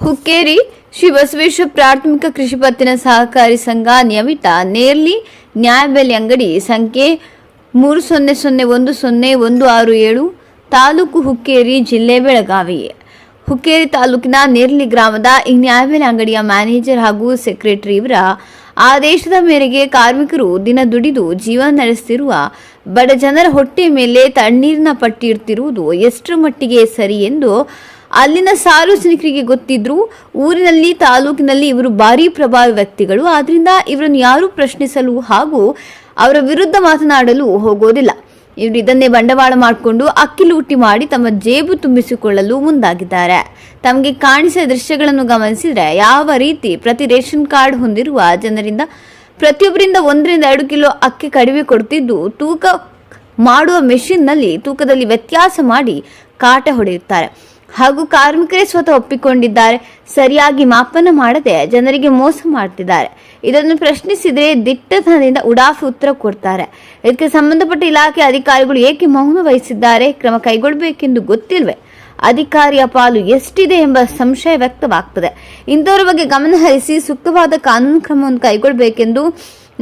ಹುಕ್ಕೇರಿ ಶ್ರೀ ಬಸವೇಶ್ವರ ಪ್ರಾಥಮಿಕ ಕೃಷಿ ಪತ್ತಿನ ಸಹಕಾರಿ ಸಂಘ ನಿಯಮಿತ ನೇರ್ಲಿ ನ್ಯಾಯಬೆಲೆ ಅಂಗಡಿ ಸಂಖ್ಯೆ 30010167 ತಾಲೂಕು ಹುಕ್ಕೇರಿ ಜಿಲ್ಲೆ ಬೆಳಗಾವಿ. ಹುಕ್ಕೇರಿ ತಾಲೂಕಿನ ನೇರ್ಲಿ ಗ್ರಾಮದ ಈ ನ್ಯಾಯಬೆಲೆ ಅಂಗಡಿಯ ಮ್ಯಾನೇಜರ್ ಹಾಗೂ ಸೆಕ್ರೆಟರಿ ಇವರ ಆದೇಶದ ಮೇರೆಗೆ ಕಾರ್ಮಿಕರು ದಿನ ದುಡಿದು ಜೀವನ ನಡೆಸುತ್ತಿರುವ ಬಡ ಜನರ ಹೊಟ್ಟೆ ಮೇಲೆ ತಣ್ಣೀರಿನ ಪಟ್ಟಿ ಇರ್ತಿರುವುದು ಎಷ್ಟರ ಮಟ್ಟಿಗೆ ಸರಿ ಎಂದು ಅಲ್ಲಿನ ಸಾರ್ವಜನಿಕರಿಗೆ ಗೊತ್ತಿದ್ರು. ಊರಿನಲ್ಲಿ ತಾಲೂಕಿನಲ್ಲಿ ಇವರು ಭಾರಿ ಪ್ರಭಾವಿ ವ್ಯಕ್ತಿಗಳು. ಆದ್ರಿಂದ ಇವರನ್ನು ಯಾರೂ ಪ್ರಶ್ನಿಸಲು ಹಾಗೂ ಅವರ ವಿರುದ್ಧ ಮಾತನಾಡಲು ಹೋಗೋದಿಲ್ಲ. ಇವರು ಇದನ್ನೇ ಬಂಡವಾಳ ಮಾಡಿಕೊಂಡು ಅಕ್ಕಿ ಲೂಟಿ ಮಾಡಿ ತಮ್ಮ ಜೇಬು ತುಂಬಿಸಿಕೊಳ್ಳಲು ಮುಂದಾಗಿದ್ದಾರೆ. ತಮಗೆ ಕಾಣಿಸಿದ ದೃಶ್ಯಗಳನ್ನು ಗಮನಿಸಿದರೆ ಯಾವ ರೀತಿ ಪ್ರತಿ ರೇಷನ್ ಕಾರ್ಡ್ ಹೊಂದಿರುವ ಜನರಿಂದ ಪ್ರತಿಯೊಬ್ಬರಿಂದ 1 ರಿಂದ 2 ಕಿಲೋ ಅಕ್ಕಿ ಕಡಿಮೆ ಕೊಡುತ್ತಿದ್ದು, ತೂಕ ಮಾಡುವ ಮೆಷಿನ್ನಲ್ಲಿ ತೂಕದಲ್ಲಿ ವ್ಯತ್ಯಾಸ ಮಾಡಿ ಕಾಟ ಹೊಡೆಯುತ್ತಾರೆ ಹಾಗೂ ಕಾರ್ಮಿಕರೇ ಸ್ವತಃ ಒಪ್ಪಿಕೊಂಡಿದ್ದಾರೆ. ಸರಿಯಾಗಿ ಮಾಪನ ಮಾಡದೆ ಜನರಿಗೆ ಮೋಸ ಮಾಡ್ತಿದ್ದಾರೆ. ಇದನ್ನು ಪ್ರಶ್ನಿಸಿದರೆ ದಿಟ್ಟತನದಿಂದ ಉಡಾಫಿ ಉತ್ತರ ಕೊಡ್ತಾರೆ. ಇದಕ್ಕೆ ಸಂಬಂಧಪಟ್ಟ ಇಲಾಖೆ ಅಧಿಕಾರಿಗಳು ಏಕೆ ಮೌನ ವಹಿಸಿದ್ದಾರೆ? ಕ್ರಮ ಕೈಗೊಳ್ಳಬೇಕೆಂದು ಗೊತ್ತಿಲ್ವೇ? ಅಧಿಕಾರಿಯ ಪಾಲು ಎಷ್ಟಿದೆ ಎಂಬ ಸಂಶಯ ವ್ಯಕ್ತವಾಗ್ತದೆ. ಇಂಥವರ ಬಗ್ಗೆ ಗಮನ ಹರಿಸಿ ಸೂಕ್ತವಾದ ಕಾನೂನು ಕ್ರಮವನ್ನು ಕೈಗೊಳ್ಳಬೇಕೆಂದು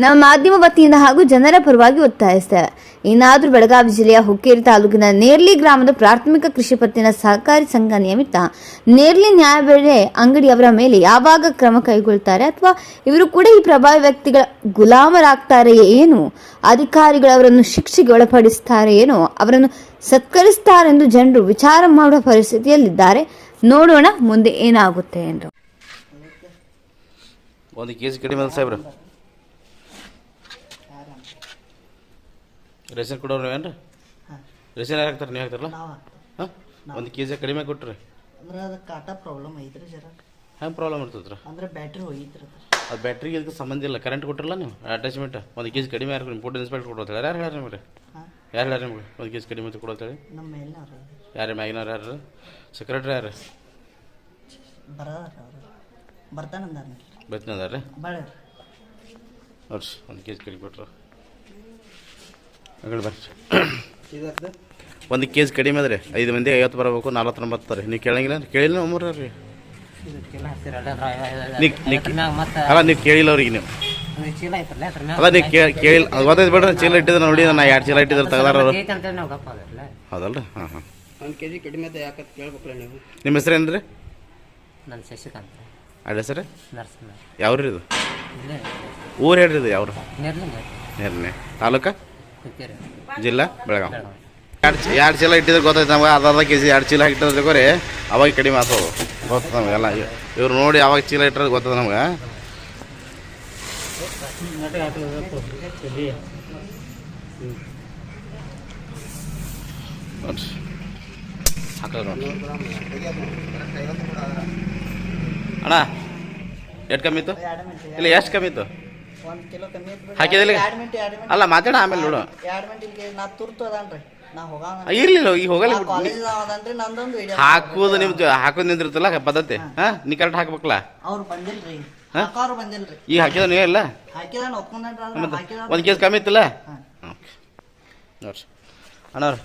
ನಮ್ಮ ಮಾಧ್ಯಮ ವತಿಯಿಂದ ಹಾಗೂ ಜನರ ಪರವಾಗಿ ಒತ್ತಾಯಿಸ್ತೇವೆ. ಇನ್ನಾದರೂ ಬೆಳಗಾವಿ ಜಿಲ್ಲೆಯ ಹುಕ್ಕೇರಿ ತಾಲೂಕಿನ ನೇರ್ಲಿ ಗ್ರಾಮದ ಪ್ರಾಥಮಿಕ ಕೃಷಿ ಪತ್ತಿನ ಸಹಕಾರಿ ಸಂಘ ನಿಯಮಿತ ನೇರ್ಲಿ ನ್ಯಾಯಬೆಲೆ ಅಂಗಡಿಯವರ ಮೇಲೆ ಯಾವಾಗ ಕ್ರಮ ಕೈಗೊಳ್ತಾರೆ ಅಥವಾ ಇವರು ಕೂಡ ಈ ಪ್ರಭಾವಿ ವ್ಯಕ್ತಿಗಳ ಗುಲಾಮರಾಗ್ತಾರೆಯೇ ಏನು? ಅಧಿಕಾರಿಗಳವರನ್ನು ಶಿಕ್ಷೆಗೆ ಒಳಪಡಿಸ್ತಾರೆ ಏನೋ? ಅವರನ್ನು ಸತ್ಕರಿಸ್ತಾರೆಂದು ಜನರು ವಿಚಾರ ಮಾಡುವ ಪರಿಸ್ಥಿತಿಯಲ್ಲಿದ್ದಾರೆ. ನೋಡೋಣ ಮುಂದೆ ಏನಾಗುತ್ತೆ ಎಂದು. ರೇಷನ್ ಕೊಡೋರು ಏನ್ರಿ? ರೇಷನ್ ಯಾರು ಹಾಕ್ತಾರೆ? ನೀವು ಹಾಕ್ತಾರಲ್ಲ? ಹಾಂ, 1 kg ಕಡಿಮೆ ಕೊಟ್ರಿ ಅಂದ್ರೆ ಅದಕ್ಕೆ ಕಾಟ ಪ್ರಾಬ್ಲಮ್ ಐತ್ರಿ ಜರ. ಹೆಂಗೆ ಪ್ರಾಬ್ಲಮ್ ಇರ್ತೈತ್ರಿ? ಅಂದ್ರೆ ಬ್ಯಾಟ್ರಿ ಹೋಗಿತ್ರಿ. ಅದು ಬ್ಯಾಟ್ರಿಗೆ ಇದಕ್ಕೆ ಸಂಬಂಧ ಇಲ್ಲ. ಕರೆಂಟ್ ಕೊಟ್ಟಿರಲ್ಲ ನೀವು ಅಟ್ಯಾಚ್ಮೆಂಟ್. 1 kg ಕಡಿಮೆ ಯಾರು ಇಂಪೋರ್ಟ್ ಇನ್ಸ್ಪೆಕ್ಟರ್ ಕೊಡೋದು ಯಾರು ಹೇಳ್ಯಾರ ನಿಮ್ಗೆ? ಯಾರು ಹೇಳ್ಯಾರ ನಿಮ್ಗೆ 1 kg ಕಡಿಮೆ ಅಂತ ಕೊಡೋತೇಳಿ? ನಮ್ಮ ಮೇಲಿನವ್ರು. ಯಾರು ಮ್ಯಾಗಿನವ್ರು? ಯಾರು ಸೆಕ್ರೆಟ್ರಿ? ಯಾರು ಬರ್ತಾನಂದಾರ? ಬಾಳ ನೋಡ್ರಿ 1 kg ಕಡಿಮೆ ಕೊಟ್ರು ಬರ್ರಿ. 1 kg ಕಡಿಮೆ ಅದ್ರಿ 5 ಮಂದಿ 50 ಬರಬೇಕು, 49 ರೀ. ನೀವು ಕೇಳಂಗಿಲ್ಲ? ಕೇಳಿಲ್ಲ ಒಮ್ಮರ ರೀ? ಅಲ್ಲ ನೀವು ಕೇಳಿಲ್ಲ ಅವ್ರಿಗೆ. ನೀವು ಅಲ್ಲ ನೀವು ಕೇಳಿಲ್ಲ ಗೊತ್ತೈತೆ ಬಿಡ್ರಿ. ಚೀಲ ಇಟ್ಟಿದ್ರೆ ನೋಡಿ, ನಾನು 2 ಚೀಲ ಇಟ್ಟಿದ್ರೆ ತೆಗ್ದಾರ ಅವರು. ಹೌದಲ್ರಿ? ಹಾಂ ಹಾಂ. 1 kg ಕಡಿಮೆ ಯಾಕೆ ಕೇಳ್ಬೇಕಲ್ಲ ನೀವು? ನಿಮ್ಮ ಹೆಸರು ಏನು ರೀ? ನನ್ನ ಶಶಿಕಾಂತ್. ಅಡ್ಡ ಹೆಸರು ಯಾವ್ರಿ? ಇದು ಊರು ಹೇಳ್ರಿ. ಇದು ಯಾವ್ರು? ನೇರ್ನೆ ತಾಲೂಕ ಜಿಲ್ಲಾ ಬೆಳಗಾವಿ. 2 ಚೀಲ ಇಟ್ಟಿದ್ರೆ ಗೊತ್ತೈತೆ ನಮ್ಗೆ. ಅರ್ಧ kg 2 ಚೀಲ ಇಟ್ಟಿದ್ರೆ ಗೊರಿ ಅವಾಗ ಕಡಿಮೆ ಆಗ್ತದೆ. ಗೊತ್ತದ ನಮಗೆಲ್ಲ. ಇವ್ರು ನೋಡಿ ಅವಾಗ ಚೀಲ ಇಟ್ಟರೆ ಗೊತ್ತದ ನಮ್ಗೆ. ಹಾಕಲ್ಲ ನೋಡಿ ಅಣ್ಣ. ಎಷ್ಟು ಕಮ್ಮಿ ಇತ್ತು? ಇಲ್ಲ ಎಷ್ಟು ಕಮ್ಮಿ ಇತ್ತು? 1 ಕಿಲೋ ಕಮ್ಮಿ ಹಾಕಿದಿಲ್ಲ? ಅಲ್ಲ ಮಾತಾಡ ಆಮೇಲೆ ನೋಡು. 2 ಮಿನಿಟ್ಗೆ ನಾ ತುರ್ತು ಅದನ್ರಿ. ನಾ ಇರ್ಲಿಲ್ಲ ಈಗ ಹೋಗಲ್ಲ. ಹಾಕುದು ನಿಮ್ದು ಹಾಕೋದು ನಿಂದಿರ್ತಲ್ಲ ಪದ್ಧತಿ. ಹಾಂ, ನೀ ಕರೆಕ್ಟ್ ಹಾಕ್ಬೇಕಲ್ಲ. ಅವ್ರು ಬಂದಿಲ್ರಿ. ಬಂದಿಲ್ರಿ. ಈಗ ಹಾಕಿದ ನೀವೇ ಇಲ್ಲ? 1 kg ಕಮ್ಮಿ ಇತ್ತಲ್ಲ? ನೋಡ್ರಿ ಅಣ್ಣವ್ರ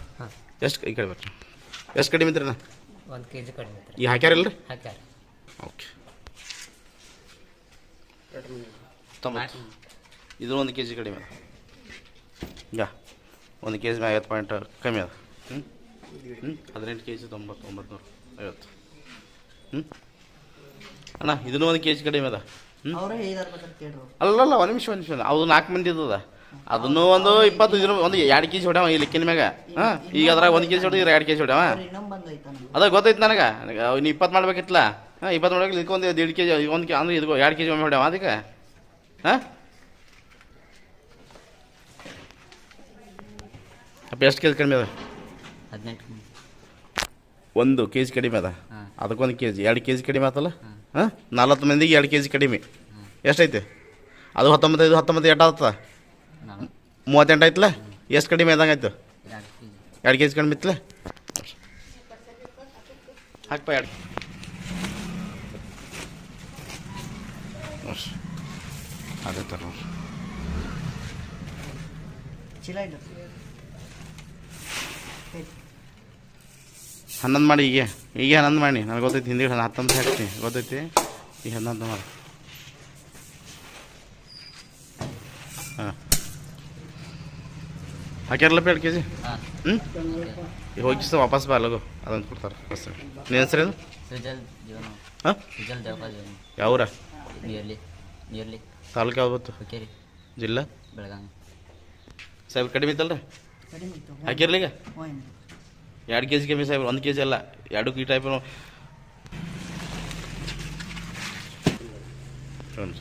ಎಷ್ಟು ಈ ಕಡೆ ಬರ್ರಿ. ಎಷ್ಟು ಕಡಿಮೆ ಇದ್ರಿ? 1 kg ಕಡಿಮೆ. ಈಗ ಹಾಕ್ಯಾರಿಲ್ರಿ? ಓಕೆ. ಇದು 1 kg ಕಡಿಮೆ ಅದ. ಈಗ 1 kg 50 ಪಾಯಿಂಟ್ ಕಮ್ಮಿ ಅದ. 18 kg 950. ಅಣ್ಣ ಇದನ್ನು 1 kg ಕಡಿಮೆ ಅದ. ಅಲ್ಲಲ್ಲ 1 ನಿಮಿಷ ಅದು 4 ಮಂದಿ ಇದ್ದದ. ಅದನ್ನು ಒಂದು 20 ಒಂದು 2 kg ಹೊಡ್ಯಾವ ಈ ಲೆಕ್ಕಿನ ಮ್ಯಾಗ. ಹಾಂ, ಈಗ ಅದ್ರಾಗ 1 kg ಹೊಡಿದ್ರೆ 2 kg ಹೊಡ್ಯಾವ. ಅದ ಗೊತ್ತೈತೆ ನನಗೆ. ನೀವು 20 ಮಾಡ್ಬೇಕಿತ್ತಲ್ಲ. ಹಾಂ, 20 ಮಾಡ್ಬೇಕು. ಇದಕ್ಕೊಂದು 1.5 kg ಅಂದ್ರೆ ಇದು 2 kg ಒಮ್ಮೆ ಹೊಡ್ಯಾವ ಅದಕ್ಕೆ. ಹಾಂ, ಅಪ್ಪ ಎಷ್ಟು kg ಕಡಿಮೆ ಅದ? 1 kg ಕಡಿಮೆ ಅದ. ಅದಕ್ಕೆ 1 kg 2 kg ಕಡಿಮೆ ಆತಲ್ಲ. ಹಾಂ, 40 ಮಂದಿಗೆ 2 kg ಕಡಿಮೆ ಎಷ್ಟೈತೆ? ಅದು 19 19 8 ಆಗ್ತದ. 38 ಆಯ್ತಲ್ಲ. ಎಷ್ಟು ಕಡಿಮೆ ಆದಂಗೆ ಆಯ್ತು? 2 kg ಕಡಿಮೆ ಇತ್ತಲ್ಲ. ಹಾಕ್ಪ 2 ನೋಡ್ರಿ ಅದೇ ಥರ ನೋಡ್ರಿ. ಚೀಲ 11 ಮಾಡಿ ಈಗ 11 ಮಾಡಿ ನನಗೆ ಗೊತ್ತೈತಿ ಹಿಂದಿಗೆ 19 ಹಾಕ್ತೀನಿ ಗೊತ್ತೈತಿ ಈಗ 11 ಮಾಡಿ ಹಾಂ ಹಾಕ್ಯಾರಲ್ಲ 2 kg ಹ್ಞೂ ಈಗ ಹೋಗಿ ಸಹ ವಾಪಸ್ ಬಾ ಅಲ್ಲಗು ಅದೊಂದು ಕೊಡ್ತಾರೆ ಬಸ್ ನೀನು ಹೆಸರು ಇದು ಸುಜಲ್ ಜೀವನ ಹಾಂ ಸುಜಲ್ ದೇವಪ್ಪ ಜೀವನ ಯಾವೂರ ನಿಯರ್ಲಿ ತಾಲೂಕು ಯಾವ್ದು ಗೊತ್ತು ಹುಕ್ಕೇರಿ ಜಿಲ್ಲಾ ಬೆಳಗಾವಿ ಸಾಹೇಬ್ರು ಕಡಿಮೆ ಇತ್ತಲ್ರಿ ಕಡಿಮೆ ಇತ್ತು ಹಾಕಿರ್ಲಿ ಈಗ ಹೋಯ್ತು 2 kg ಕಮ್ಮಿ ಸಾಹೇಬ್ರು 1 kg ಅಲ್ಲ 2 ಈ type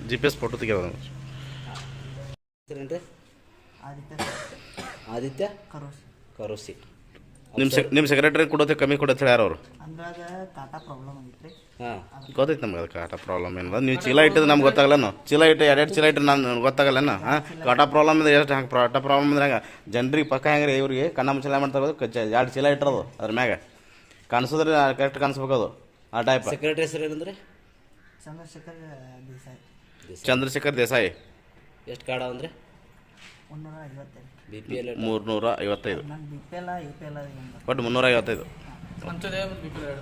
G P S photo ತೆಗಿಯೋದು ಹೆಸರೇನ್ರಿ ಆದಿತ್ಯ ಆದಿತ್ಯ ಕರೋಸ್ ಕರೋಸಿ ನಿಮ್ಮ ಸೆಕ್ರೆಟರಿ ಕೊಡೋತೆ ಕಮ್ಮಿ ಕೊಡೋತೆ ಯಾರು ಅವರು ಅಂದ್ರಾಗ ಕಾಟಾ ಪ್ರಾಬ್ಲಮ್ ಆಗಿತ್ತು ರೀ ಹಾಂ ಗೊತ್ತೈತೆ ನಮ್ಗೆ ಅದು ಕಾಟ ಪ್ರಾಬ್ಲಮ್ ಏನಿಲ್ಲ ನೀವು ಚೀಲ ಇಟ್ಟಿದ್ದು ನಮ್ಗೆ ಗೊತ್ತಾಗಲ್ಲನು ಚೀಲ ಇಟ್ಟು 2 ಚೀಲ ಇಟ್ಟು ನಾನು ಗೊತ್ತಾಗಲ್ಲನ ಹಾಂ ಕಾಟ ಪ್ರಾಬ್ಲಮ್ ಇದೆ ಎಷ್ಟು ಹಂಗೆ ಕಾಟ ಪ್ರಾಬ್ಲಮ್ ಅಂದ್ರೆ ಹಂಗೆ ಜನರಿಗೆ ಪಕ್ಕ ಹೆಂಗೆ ರೀ ಇವ್ರಿಗೆ ಕಣ್ಣ ಮುಚ್ಚಲ ಮಾಡ್ತಾರೆ 2 ಚೀಲ ಇಟ್ಟಿರೋದು ಅದ್ರ ಮ್ಯಾಗ ಕಾಣಿಸಿದ್ರೆ ಕರೆಕ್ಟ್ ಕಾಣಿಸ್ಬೇಕು ಅದು ಆ ಟೈಪ್ ಸೆಕ್ರೆಟರಿ ಹೆಸರು ಏನಂದ್ರೆ ಚಂದ್ರಶೇಖರ್ ದೇಸಾಯಿ ಚಂದ್ರಶೇಖರ್ ದೇಸಾಯಿ ಎಷ್ಟು ಕಾಡ ಅಂದರೆ 150 ಬಿ ಪಿ ಎಲ್ 355 ನನ್ನ B P L U P L ಒಟ್ಟು 355 ಅಂಥದ್ದೇ ಬಿ ಪಿ ಎಲ್